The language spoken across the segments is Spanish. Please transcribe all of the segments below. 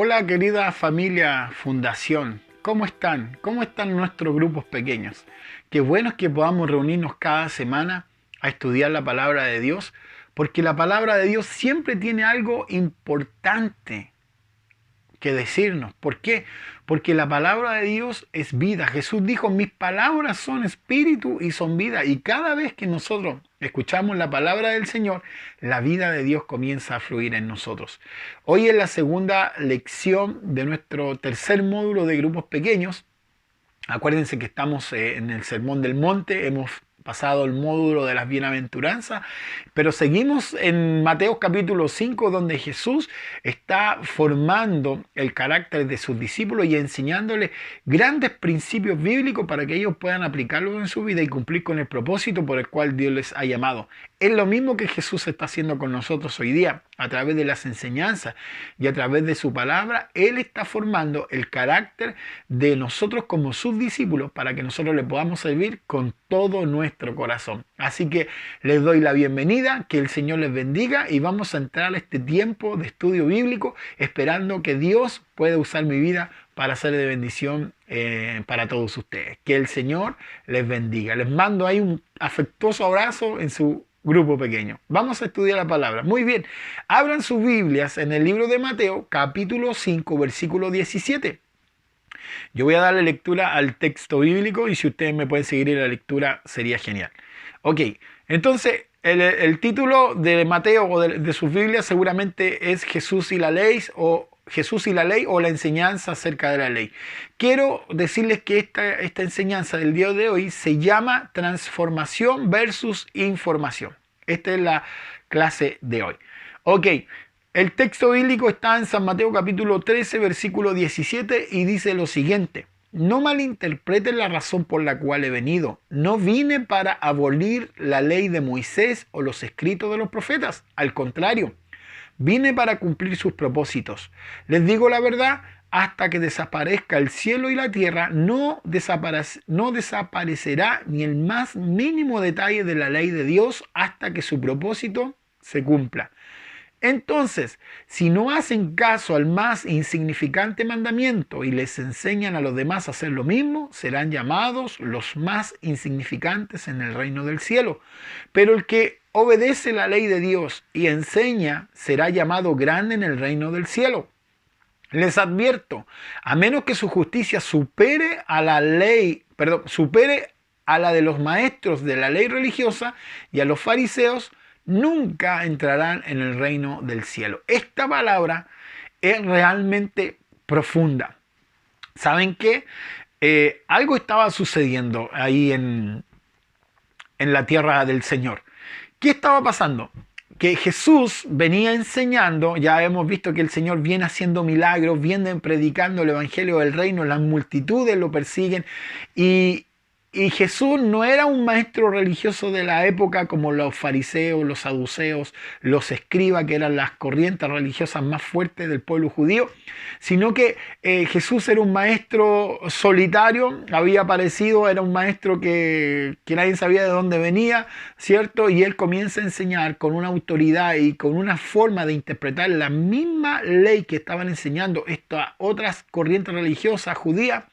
Hola querida familia Fundación, ¿cómo están? ¿Cómo están nuestros grupos pequeños? Qué bueno es que podamos reunirnos cada semana a estudiar la palabra de Dios, porque la palabra de Dios siempre tiene algo importante que decirnos. ¿Por qué? Porque la palabra de Dios es vida. Jesús dijo, mis palabras son espíritu y son vida. Y cada vez que nosotros escuchamos la palabra del Señor, la vida de Dios comienza a fluir en nosotros. Hoy es la segunda lección de nuestro tercer módulo de grupos pequeños. Acuérdense que estamos en el Sermón del Monte, hemos pasado el módulo de las bienaventuranzas, pero seguimos en Mateo capítulo 5, donde Jesús está formando el carácter de sus discípulos y enseñándoles grandes principios bíblicos para que ellos puedan aplicarlos en su vida y cumplir con el propósito por el cual Dios les ha llamado. Es lo mismo que Jesús está haciendo con nosotros hoy día, a través de las enseñanzas y a través de su palabra. Él está formando el carácter de nosotros como sus discípulos para que nosotros le podamos servir con todo nuestro corazón. Así que les doy la bienvenida, que el Señor les bendiga y vamos a entrar a este tiempo de estudio bíblico esperando que Dios pueda usar mi vida para ser de bendición para todos ustedes. Que el Señor les bendiga. Les mando ahí un afectuoso abrazo en su grupo pequeño. Vamos a estudiar la palabra. Muy bien, abran sus Biblias en el libro de Mateo, capítulo 5, versículo 17. Yo voy a darle lectura al texto bíblico y si ustedes me pueden seguir en la lectura sería genial. Ok, entonces el título de Mateo o de sus Biblias seguramente es Jesús y la ley o la enseñanza acerca de la ley. Quiero decirles que esta enseñanza del día de hoy se llama transformación versus información. Esta es la clase de hoy. Ok, el texto bíblico está en San Mateo capítulo 13, versículo 17 y dice lo siguiente. No malinterpreten la razón por la cual he venido. No vine para abolir la ley de Moisés o los escritos de los profetas. Al contrario, vine para cumplir sus propósitos. Les digo la verdad, hasta que desaparezca el cielo y la tierra, no desaparecerá ni el más mínimo detalle de la ley de Dios hasta que su propósito se cumpla. Entonces, si no hacen caso al más insignificante mandamiento y les enseñan a los demás a hacer lo mismo, serán llamados los más insignificantes en el reino del cielo. Pero el que obedece la ley de Dios y enseña será llamado grande en el reino del cielo. Les advierto, a menos que su justicia supere a la de los maestros de la ley religiosa y a los fariseos, nunca entrarán en el reino del cielo. Esta palabra es realmente profunda. ¿Saben qué? Algo estaba sucediendo ahí en la tierra del Señor. ¿Qué estaba pasando? Que Jesús venía enseñando, ya hemos visto que el Señor viene haciendo milagros, viene predicando el evangelio del reino, las multitudes lo persiguen y Jesús no era un maestro religioso de la época como los fariseos, los saduceos, los escribas, que eran las corrientes religiosas más fuertes del pueblo judío, sino que Jesús era un maestro solitario, había aparecido, era un maestro que nadie sabía de dónde venía, ¿cierto? Y él comienza a enseñar con una autoridad y con una forma de interpretar la misma ley que estaban enseñando estas otras corrientes religiosas judías.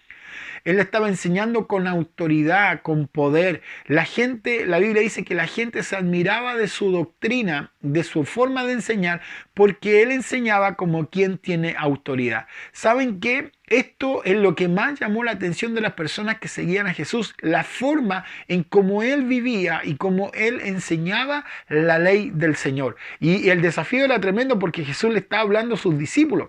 Él estaba enseñando con autoridad, con poder. La Biblia dice que la gente se admiraba de su doctrina, de su forma de enseñar, porque él enseñaba como quien tiene autoridad. ¿Saben qué? Esto es lo que más llamó la atención de las personas que seguían a Jesús, la forma en cómo él vivía y cómo él enseñaba la ley del Señor. Y el desafío era tremendo porque Jesús le estaba hablando a sus discípulos.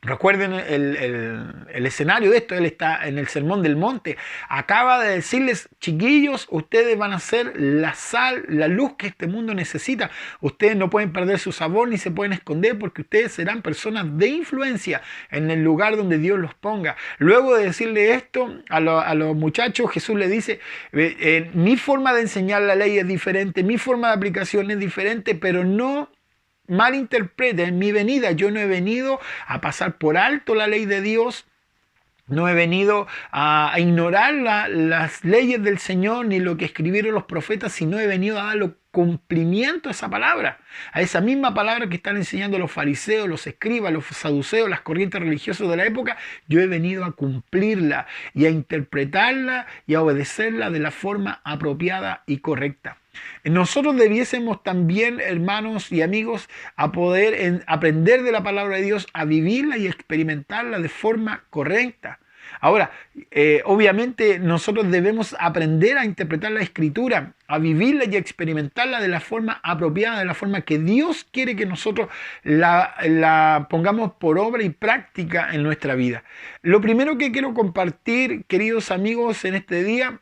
Recuerden el escenario de esto, él está en el Sermón del Monte, acaba de decirles, chiquillos, ustedes van a ser la sal, la luz que este mundo necesita, ustedes no pueden perder su sabor ni se pueden esconder porque ustedes serán personas de influencia en el lugar donde Dios los ponga. Luego de decirle esto a los muchachos, Jesús le dice, mi forma de enseñar la ley es diferente, mi forma de aplicación es diferente, pero no malinterpreten mi venida. Yo no he venido a pasar por alto la ley de Dios, no he venido a ignorar las leyes del Señor ni lo que escribieron los profetas, sino he venido a darlo cumplimiento a esa palabra, a esa misma palabra que están enseñando los fariseos, los escribas, los saduceos, las corrientes religiosas de la época. Yo he venido a cumplirla y a interpretarla y a obedecerla de la forma apropiada y correcta. Nosotros debiésemos también, hermanos y amigos, a poder aprender de la palabra de Dios, a vivirla y experimentarla de forma correcta. Ahora, obviamente nosotros debemos aprender a interpretar la Escritura, a vivirla y a experimentarla de la forma apropiada, de la forma que Dios quiere que nosotros la pongamos por obra y práctica en nuestra vida. Lo primero que quiero compartir, queridos amigos, en este día,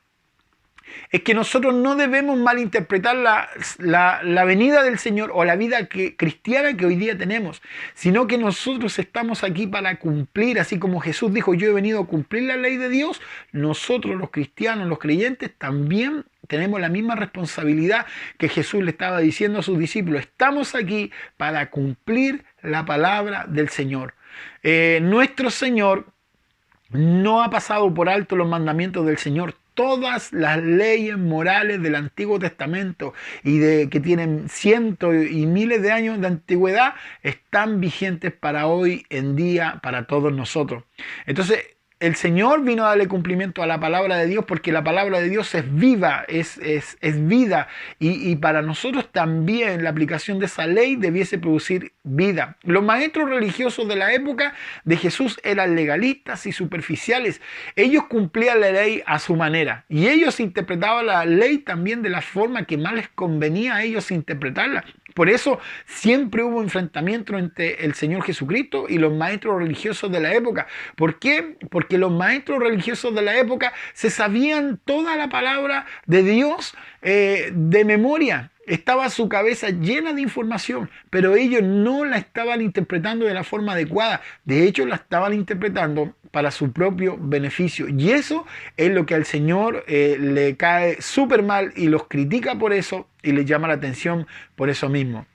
es que nosotros no debemos malinterpretar la venida del Señor o la vida cristiana que hoy día tenemos, sino que nosotros estamos aquí para cumplir, así como Jesús dijo, yo he venido a cumplir la ley de Dios. Nosotros los cristianos, los creyentes, también tenemos la misma responsabilidad que Jesús le estaba diciendo a sus discípulos. Estamos aquí para cumplir la palabra del Señor. Nuestro Señor no ha pasado por alto los mandamientos del Señor. Todas las leyes morales del Antiguo Testamento que tienen cientos y miles de años de antigüedad están vigentes para hoy en día, para todos nosotros. Entonces, el Señor vino a darle cumplimiento a la palabra de Dios porque la palabra de Dios es viva, es vida. Y para nosotros también la aplicación de esa ley debiese producir vida. Los maestros religiosos de la época de Jesús eran legalistas y superficiales. Ellos cumplían la ley a su manera y ellos interpretaban la ley también de la forma que más les convenía a ellos interpretarla. Por eso siempre hubo enfrentamiento entre el Señor Jesucristo y los maestros religiosos de la época. ¿Por qué? Porque los maestros religiosos de la época se sabían toda la palabra de Dios de memoria. Estaba su cabeza llena de información, pero ellos no la estaban interpretando de la forma adecuada. De hecho, la estaban interpretando para su propio beneficio. Y eso es lo que al Señor le cae súper mal y los critica por eso y les llama la atención por eso mismo.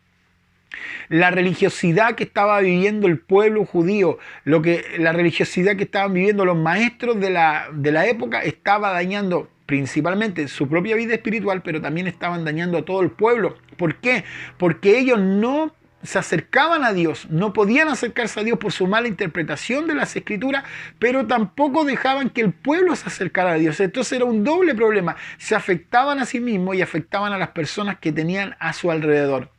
La religiosidad que estaba viviendo el pueblo judío, la religiosidad que estaban viviendo los maestros de la época estaba dañando principalmente su propia vida espiritual, pero también estaban dañando a todo el pueblo. ¿Por qué? Porque ellos no se acercaban a Dios, no podían acercarse a Dios por su mala interpretación de las Escrituras, pero tampoco dejaban que el pueblo se acercara a Dios. Entonces era un doble problema. Se afectaban a sí mismos y afectaban a las personas que tenían a su alrededor.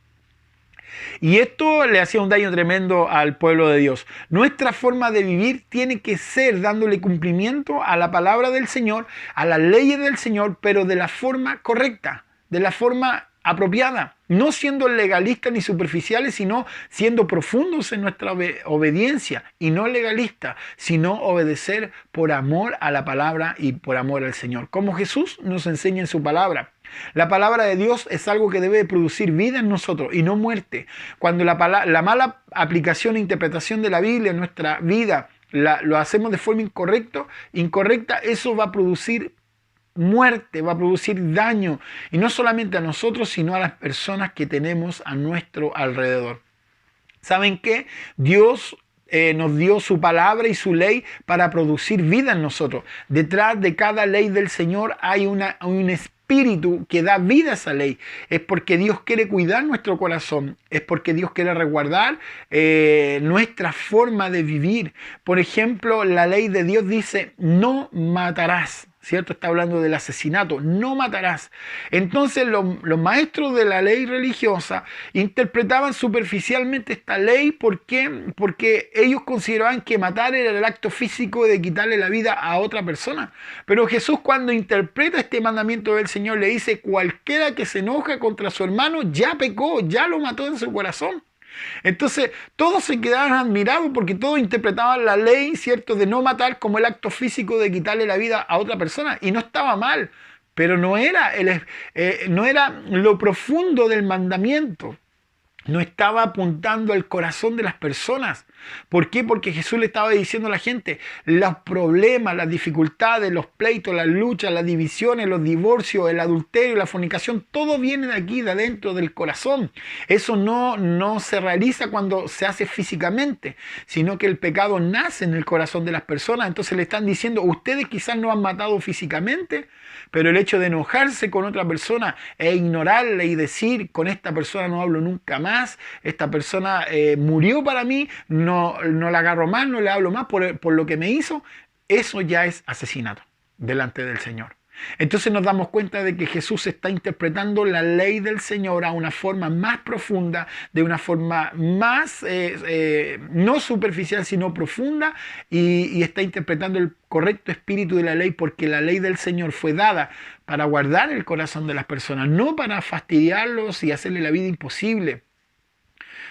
Y esto le hacía un daño tremendo al pueblo de Dios. Nuestra forma de vivir tiene que ser dándole cumplimiento a la palabra del Señor, a las leyes del Señor, pero de la forma correcta, de la forma apropiada. No siendo legalistas ni superficiales, sino siendo profundos en nuestra obediencia. Y no legalistas, sino obedecer por amor a la palabra y por amor al Señor. Como Jesús nos enseña en su palabra. La palabra de Dios es algo que debe producir vida en nosotros y no muerte. Cuando la mala aplicación e interpretación de la Biblia en nuestra vida lo hacemos de forma incorrecta, eso va a producir muerte, va a producir daño. Y no solamente a nosotros, sino a las personas que tenemos a nuestro alrededor. ¿Saben qué? Dios nos dio su palabra y su ley para producir vida en nosotros. Detrás de cada ley del Señor hay un espíritu que da vida a esa ley. Es porque Dios quiere cuidar nuestro corazón. Es porque Dios quiere resguardar nuestra forma de vivir. Por ejemplo, la ley de Dios dice, no matarás. ¿Cierto? Está hablando del asesinato, no matarás. Entonces los maestros de la ley religiosa interpretaban superficialmente esta ley. ¿Por qué? Porque ellos consideraban que matar era el acto físico de quitarle la vida a otra persona. Pero Jesús, cuando interpreta este mandamiento del Señor, le dice, cualquiera que se enoja contra su hermano ya pecó, ya lo mató en su corazón. Entonces todos se quedaban admirados porque todos interpretaban la ley, ¿cierto?, de no matar como el acto físico de quitarle la vida a otra persona, y no estaba mal, pero no era lo profundo del mandamiento. no estaba apuntando al corazón de las personas. ¿Por qué? Porque Jesús le estaba diciendo a la gente, los problemas, las dificultades, los pleitos, las luchas, las divisiones, los divorcios, el adulterio, la fornicación, todo viene de aquí, de adentro del corazón. Eso no se realiza cuando se hace físicamente, sino que el pecado nace en el corazón de las personas. Entonces le están diciendo, ustedes quizás no han matado físicamente, pero el hecho de enojarse con otra persona e ignorarle y decir, con esta persona no hablo nunca más, esta persona murió para mí, no la agarro más, no le hablo más por lo que me hizo, eso ya es asesinato delante del Señor. Entonces nos damos cuenta de que Jesús está interpretando la ley del Señor a una forma más profunda, de una forma más, no superficial, sino profunda, y está interpretando el correcto espíritu de la ley, porque la ley del Señor fue dada para guardar el corazón de las personas, no para fastidiarlos y hacerle la vida imposible.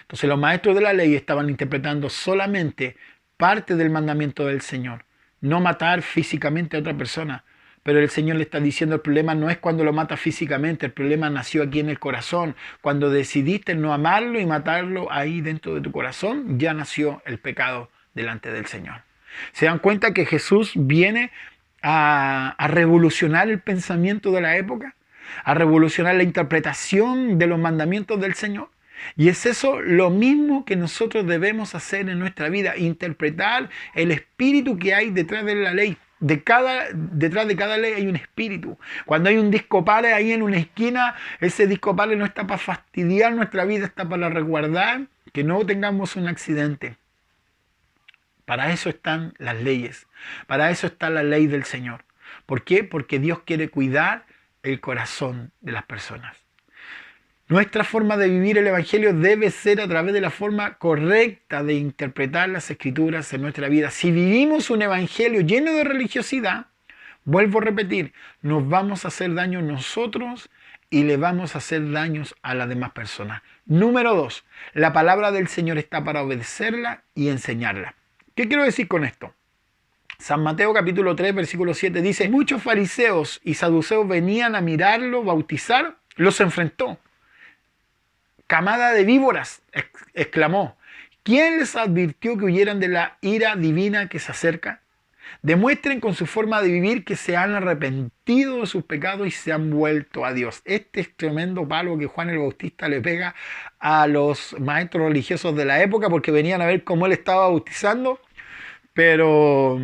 Entonces los maestros de la ley estaban interpretando solamente parte del mandamiento del Señor, no matar físicamente a otra persona. Pero el Señor le está diciendo, el problema no es cuando lo matas físicamente, el problema nació aquí en el corazón. Cuando decidiste no amarlo y matarlo ahí dentro de tu corazón, ya nació el pecado delante del Señor. ¿Se dan cuenta que Jesús viene a revolucionar el pensamiento de la época? A revolucionar la interpretación de los mandamientos del Señor. Y es eso lo mismo que nosotros debemos hacer en nuestra vida, interpretar el espíritu que hay detrás de la ley. Detrás de cada ley hay un espíritu. Cuando hay un disco pare ahí en una esquina, ese disco pare no está para fastidiar nuestra vida, está para resguardar que no tengamos un accidente. Para eso están las leyes. Para eso está la ley del Señor. ¿Por qué? Porque Dios quiere cuidar el corazón de las personas. Nuestra forma de vivir el Evangelio debe ser a través de la forma correcta de interpretar las Escrituras en nuestra vida. Si vivimos un Evangelio lleno de religiosidad, vuelvo a repetir, nos vamos a hacer daño nosotros y le vamos a hacer daños a las demás personas. Número 2, la palabra del Señor está para obedecerla y enseñarla. ¿Qué quiero decir con esto? San Mateo capítulo 3, versículo 7 dice, muchos fariseos y saduceos venían a mirarlo, bautizar, los enfrentó. Camada de víboras, exclamó, ¿quién les advirtió que huyeran de la ira divina que se acerca? Demuestren con su forma de vivir que se han arrepentido de sus pecados y se han vuelto a Dios. Este es tremendo palo que Juan el Bautista le pega a los maestros religiosos de la época porque venían a ver cómo él estaba bautizando, pero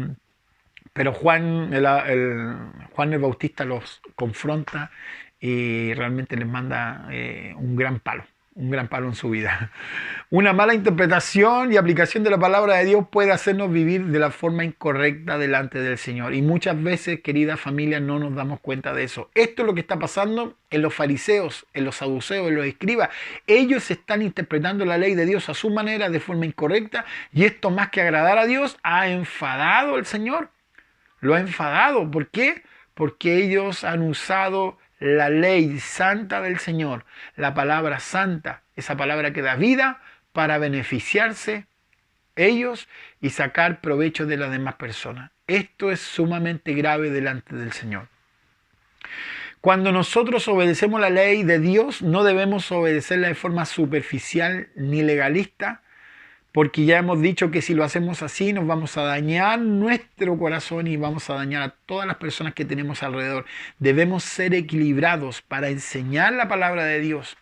Juan el Bautista los confronta y realmente les manda un gran palo en su vida. Una mala interpretación y aplicación de la palabra de Dios puede hacernos vivir de la forma incorrecta delante del Señor. Y muchas veces, querida familia, no nos damos cuenta de eso. Esto es lo que está pasando en los fariseos, en los saduceos, en los escribas. Ellos están interpretando la ley de Dios a su manera, de forma incorrecta, y esto, más que agradar a Dios, ha enfadado al Señor. Lo ha enfadado. ¿Por qué? Porque ellos han usado la ley santa del Señor, la palabra santa, esa palabra que da vida, para beneficiarse ellos y sacar provecho de las demás personas. Esto es sumamente grave delante del Señor. Cuando nosotros obedecemos la ley de Dios, no debemos obedecerla de forma superficial ni legalista, porque ya hemos dicho que si lo hacemos así nos vamos a dañar nuestro corazón y vamos a dañar a todas las personas que tenemos alrededor. Debemos ser equilibrados para enseñar la palabra de Dios,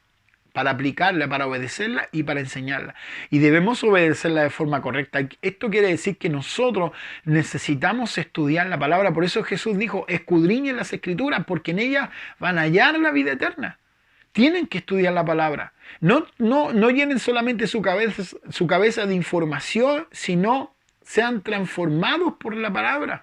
para aplicarla, para obedecerla y para enseñarla. Y debemos obedecerla de forma correcta. Esto quiere decir que nosotros necesitamos estudiar la palabra. Por eso Jesús dijo, escudriñen las Escrituras, porque en ellas van a hallar la vida eterna. Tienen que estudiar la palabra. No llenen solamente su cabeza de información, sino sean transformados por la palabra.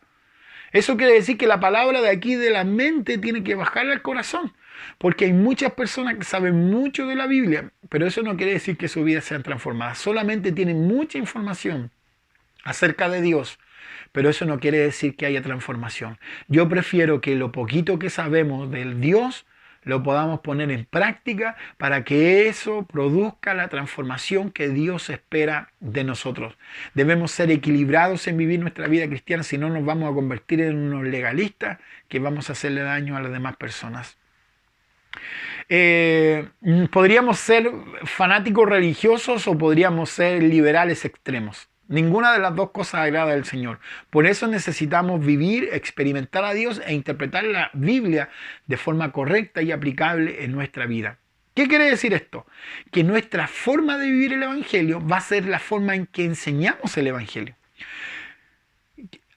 Eso quiere decir que la palabra de aquí de la mente tiene que bajar al corazón. Porque hay muchas personas que saben mucho de la Biblia, pero eso no quiere decir que su vida sea transformada. Solamente tienen mucha información acerca de Dios, pero eso no quiere decir que haya transformación. Yo prefiero que lo poquito que sabemos del Dios lo podamos poner en práctica para que eso produzca la transformación que Dios espera de nosotros. Debemos ser equilibrados en vivir nuestra vida cristiana, si no nos vamos a convertir en unos legalistas que vamos a hacerle daño a las demás personas. Podríamos ser fanáticos religiosos o podríamos ser liberales extremos. Ninguna de las dos cosas agrada al Señor. Por eso necesitamos vivir, experimentar a Dios e interpretar la Biblia de forma correcta y aplicable en nuestra vida. ¿Qué quiere decir esto? Que nuestra forma de vivir el Evangelio va a ser la forma en que enseñamos el Evangelio.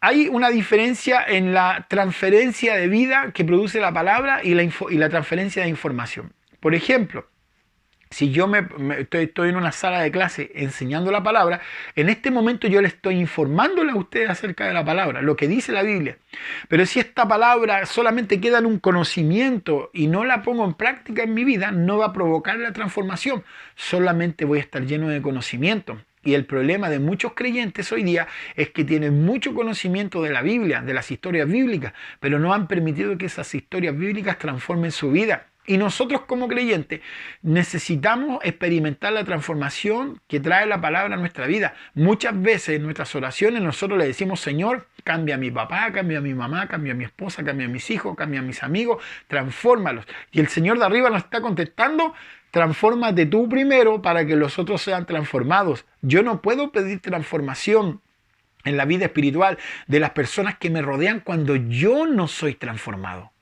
Hay una diferencia en la transferencia de vida que produce la palabra y la transferencia de información. Por ejemplo, si yo estoy en una sala de clase enseñando la palabra, en este momento yo le estoy informándole a ustedes acerca de la palabra, lo que dice la Biblia. Pero si esta palabra solamente queda en un conocimiento y no la pongo en práctica en mi vida, no va a provocar la transformación. Solamente voy a estar lleno de conocimiento. Y el problema de muchos creyentes hoy día es que tienen mucho conocimiento de la Biblia, de las historias bíblicas, pero no han permitido que esas historias bíblicas transformen su vida. Y nosotros como creyentes necesitamos experimentar la transformación que trae la palabra a nuestra vida. Muchas veces en nuestras oraciones nosotros le decimos: Señor, cambia a mi papá, cambia a mi mamá, cambia a mi esposa, cambia a mis hijos, cambia a mis amigos, transfórmalos. Y el Señor de arriba nos está contestando: transfórmate tú primero para que los otros sean transformados. Yo no puedo pedir transformación en la vida espiritual de las personas que me rodean cuando yo no soy transformado.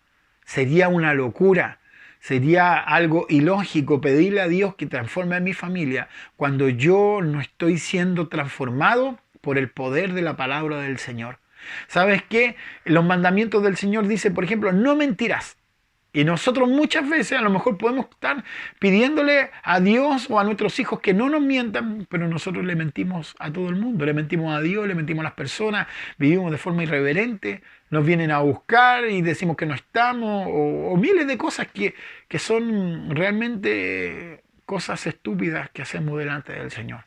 Sería una locura. Sería algo ilógico pedirle a Dios que transforme a mi familia cuando yo no estoy siendo transformado por el poder de la palabra del Señor. ¿Sabes qué? Los mandamientos del Señor dicen, por ejemplo, no mentirás. Y nosotros muchas veces a lo mejor podemos estar pidiéndole a Dios o a nuestros hijos que no nos mientan, pero nosotros le mentimos a todo el mundo. Le mentimos a Dios, le mentimos a las personas, vivimos de forma irreverente, nos vienen a buscar y decimos que no estamos, o miles de cosas que son realmente cosas estúpidas que hacemos delante del Señor.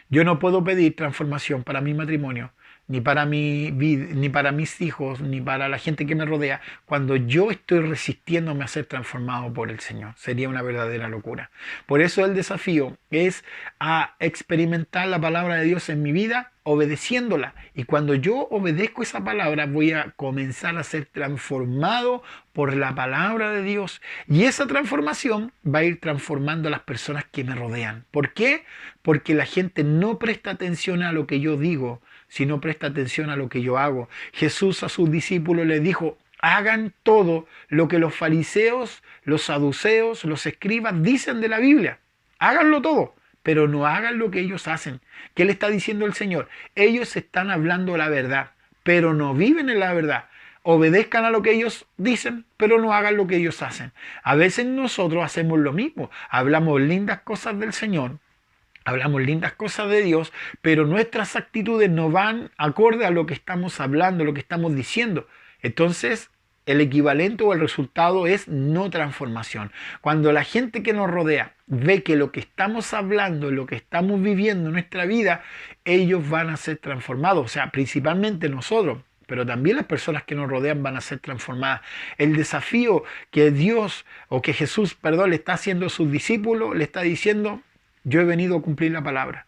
Yo no puedo pedir transformación para mi matrimonio, ni para ni para mis hijos, ni para la gente que me rodea, cuando yo estoy resistiéndome a ser transformado por el Señor. Sería una verdadera locura. Por eso el desafío es a experimentar la palabra de Dios en mi vida, obedeciéndola. Y cuando yo obedezco esa palabra, voy a comenzar a ser transformado por la palabra de Dios. Y esa transformación va a ir transformando a las personas que me rodean. ¿Por qué? Porque la gente no presta atención a lo que yo digo, si no presta atención a lo que yo hago. Jesús a sus discípulos les dijo: hagan todo lo que los fariseos, los saduceos, los escribas dicen de la Biblia. Háganlo todo, pero no hagan lo que ellos hacen. ¿Qué le está diciendo el Señor? Ellos están hablando la verdad, pero no viven en la verdad. Obedezcan a lo que ellos dicen, pero no hagan lo que ellos hacen. A veces nosotros hacemos lo mismo. Hablamos lindas cosas del Señor, hablamos lindas cosas de Dios, pero nuestras actitudes no van acorde a lo que estamos hablando, lo que estamos diciendo. Entonces, el equivalente o el resultado es no transformación. Cuando la gente que nos rodea ve que lo que estamos hablando, lo que estamos viviendo en nuestra vida, ellos van a ser transformados. O sea, principalmente nosotros, pero también las personas que nos rodean van a ser transformadas. El desafío que Dios, o que Jesús, perdón, le está haciendo a sus discípulos, le está diciendo: yo he venido a cumplir la palabra.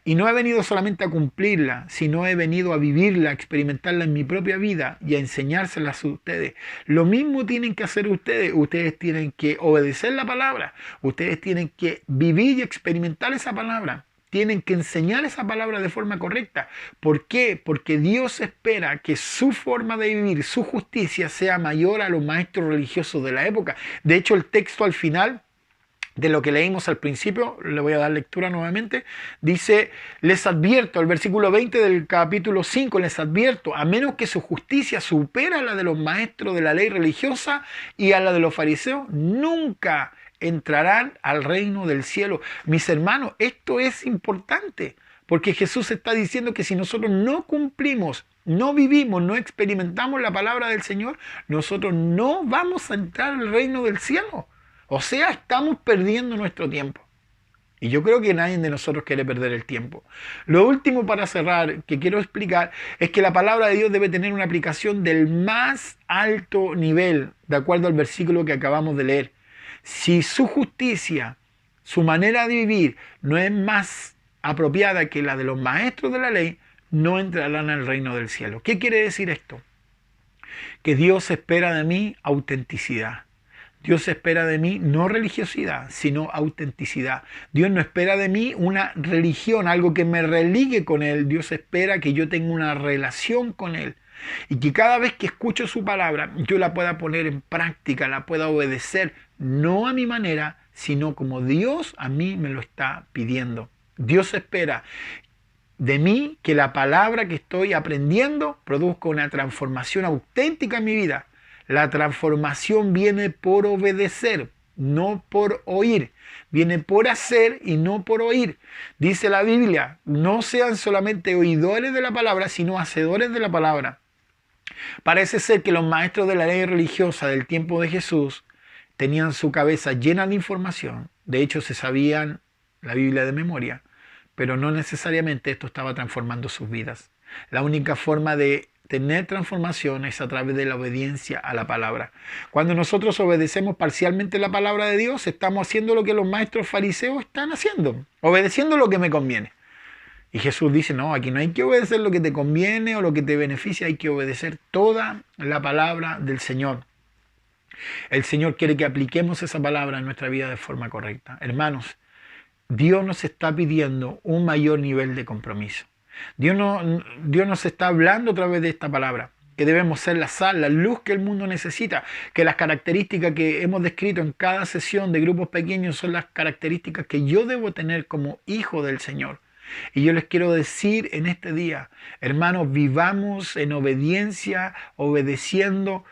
Y no he venido solamente a cumplirla, sino he venido a vivirla, a experimentarla en mi propia vida y a enseñársela a ustedes. Lo mismo tienen que hacer ustedes. Ustedes tienen que obedecer la palabra. Ustedes tienen que vivir y experimentar esa palabra. Tienen que enseñar esa palabra de forma correcta. ¿Por qué? Porque Dios espera que su forma de vivir, su justicia, sea mayor a los maestros religiosos de la época. De hecho, el texto al final de lo que leímos al principio, le voy a dar lectura nuevamente, dice: les advierto, el versículo 20 del capítulo 5, les advierto, a menos que su justicia supera a la de los maestros de la ley religiosa y a la de los fariseos, nunca entrarán al reino del cielo. Mis hermanos, esto es importante, porque Jesús está diciendo que si nosotros no cumplimos, no vivimos, no experimentamos la palabra del Señor, nosotros no vamos a entrar al reino del cielo. O sea, estamos perdiendo nuestro tiempo. Y yo creo que nadie de nosotros quiere perder el tiempo. Lo último para cerrar que quiero explicar es que la palabra de Dios debe tener una aplicación del más alto nivel, de acuerdo al versículo que acabamos de leer. Si su justicia, su manera de vivir no es más apropiada que la de los maestros de la ley, no entrarán al reino del cielo. ¿Qué quiere decir esto? Que Dios espera de mí autenticidad. Dios espera de mí no religiosidad, sino autenticidad. Dios no espera de mí una religión, algo que me religue con Él. Dios espera que yo tenga una relación con Él. Y que cada vez que escucho su palabra, yo la pueda poner en práctica, la pueda obedecer, no a mi manera, sino como Dios a mí me lo está pidiendo. Dios espera de mí que la palabra que estoy aprendiendo produzca una transformación auténtica en mi vida. La transformación viene por obedecer, no por oír. Viene por hacer y no por oír. Dice la Biblia, no sean solamente oidores de la palabra, sino hacedores de la palabra. Parece ser que los maestros de la ley religiosa del tiempo de Jesús tenían su cabeza llena de información. De hecho, se sabían la Biblia de memoria, pero no necesariamente esto estaba transformando sus vidas. La única forma de tener transformación es a través de la obediencia a la palabra. Cuando nosotros obedecemos parcialmente la palabra de Dios, estamos haciendo lo que los maestros fariseos están haciendo, obedeciendo lo que me conviene. Y Jesús dice, no, aquí no hay que obedecer lo que te conviene o lo que te beneficia, hay que obedecer toda la palabra del Señor. El Señor quiere que apliquemos esa palabra en nuestra vida de forma correcta. Hermanos, Dios nos está pidiendo un mayor nivel de compromiso. Dios nos está hablando a través de esta palabra, que debemos ser la sal, la luz que el mundo necesita, que las características que hemos descrito en cada sesión de grupos pequeños son las características que yo debo tener como hijo del Señor. Y yo les quiero decir en este día, hermanos, vivamos en obediencia, obedeciendo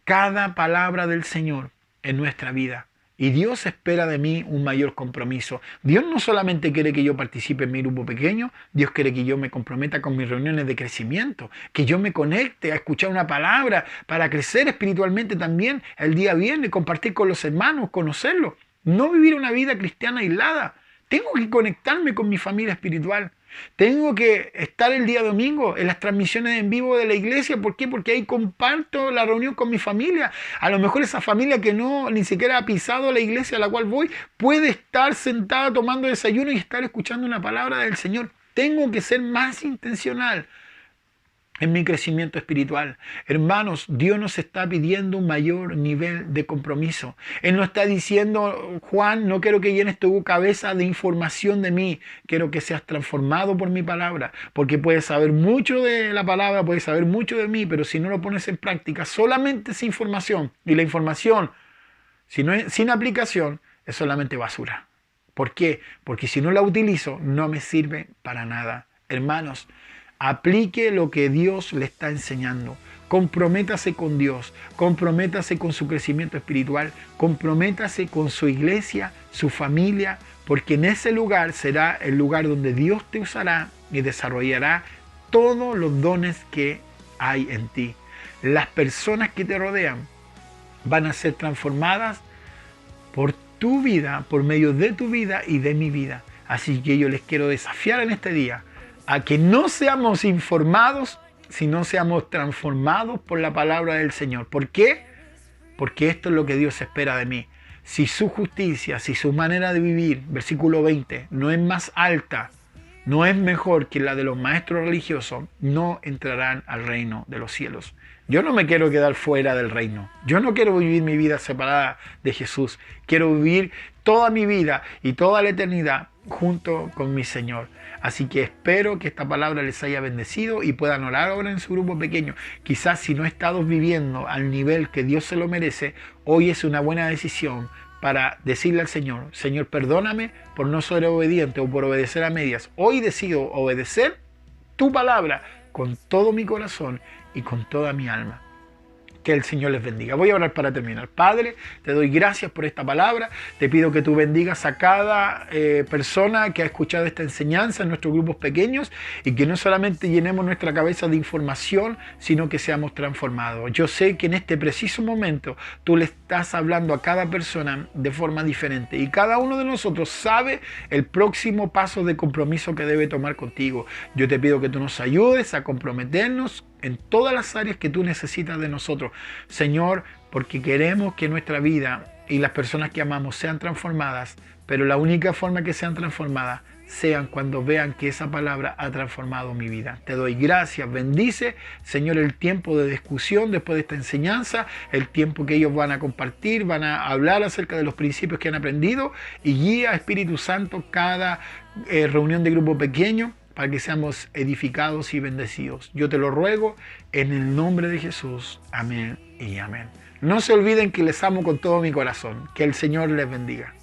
cada palabra del Señor en nuestra vida. Y Dios espera de mí un mayor compromiso. Dios no solamente quiere que yo participe en mi grupo pequeño, Dios quiere que yo me comprometa con mis reuniones de crecimiento, que yo me conecte a escuchar una palabra para crecer espiritualmente también el día viernes, compartir con los hermanos, conocerlos. No vivir una vida cristiana aislada. Tengo que conectarme con mi familia espiritual. Tengo que estar el día domingo en las transmisiones en vivo de la iglesia. ¿Por qué? Porque ahí comparto la reunión con mi familia. A lo mejor esa familia que no ni siquiera ha pisado la iglesia a la cual voy puede estar sentada tomando desayuno y estar escuchando una palabra del Señor. Tengo que ser más intencional en mi crecimiento espiritual. Hermanos, Dios nos está pidiendo un mayor nivel de compromiso. Él nos está diciendo, Juan, no quiero que llenes tu cabeza de información de mí, quiero que seas transformado por mi palabra, porque puedes saber mucho de la palabra, puedes saber mucho de mí, pero si no lo pones en práctica, solamente es información, y la información, si no es, sin aplicación, es solamente basura. ¿Por qué? Porque si no la utilizo, no me sirve para nada. Hermanos, aplique lo que Dios le está enseñando. Comprométase con Dios, comprométase con su crecimiento espiritual, comprométase con su iglesia, su familia, porque en ese lugar será el lugar donde Dios te usará y desarrollará todos los dones que hay en ti. Las personas que te rodean van a ser transformadas por tu vida, por medio de tu vida y de mi vida. Así que yo les quiero desafiar en este día a que no seamos informados, sino seamos transformados por la palabra del Señor. ¿Por qué? Porque esto es lo que Dios espera de mí. Si su justicia, si su manera de vivir, versículo 20, no es más alta, no es mejor que la de los maestros religiosos, no entrarán al reino de los cielos. Yo no me quiero quedar fuera del reino. Yo no quiero vivir mi vida separada de Jesús. Quiero vivir toda mi vida y toda la eternidad junto con mi Señor. Así que espero que esta palabra les haya bendecido y puedan orar ahora en su grupo pequeño. Quizás si no he estado viviendo al nivel que Dios se lo merece, hoy es una buena decisión para decirle al Señor, Señor, perdóname por no ser obediente o por obedecer a medias. Hoy decido obedecer tu palabra con todo mi corazón y con toda mi alma. Que el Señor les bendiga. Voy a orar para terminar. Padre, te doy gracias por esta palabra. Te pido que tú bendigas a cada persona que ha escuchado esta enseñanza en nuestros grupos pequeños y que no solamente llenemos nuestra cabeza de información, sino que seamos transformados. Yo sé que en este preciso momento tú le estás hablando a cada persona de forma diferente y cada uno de nosotros sabe el próximo paso de compromiso que debe tomar contigo. Yo te pido que tú nos ayudes a comprometernos en todas las áreas que tú necesitas de nosotros, Señor, porque queremos que nuestra vida y las personas que amamos sean transformadas, pero la única forma que sean transformadas sean cuando vean que esa palabra ha transformado mi vida. Te doy gracias, bendice, Señor, el tiempo de discusión después de esta enseñanza, el tiempo que ellos van a compartir, van a hablar acerca de los principios que han aprendido, y guía, Espíritu Santo, cada reunión de grupo pequeño para que seamos edificados y bendecidos. Yo te lo ruego en el nombre de Jesús. Amén y amén. No se olviden que les amo con todo mi corazón. Que el Señor les bendiga.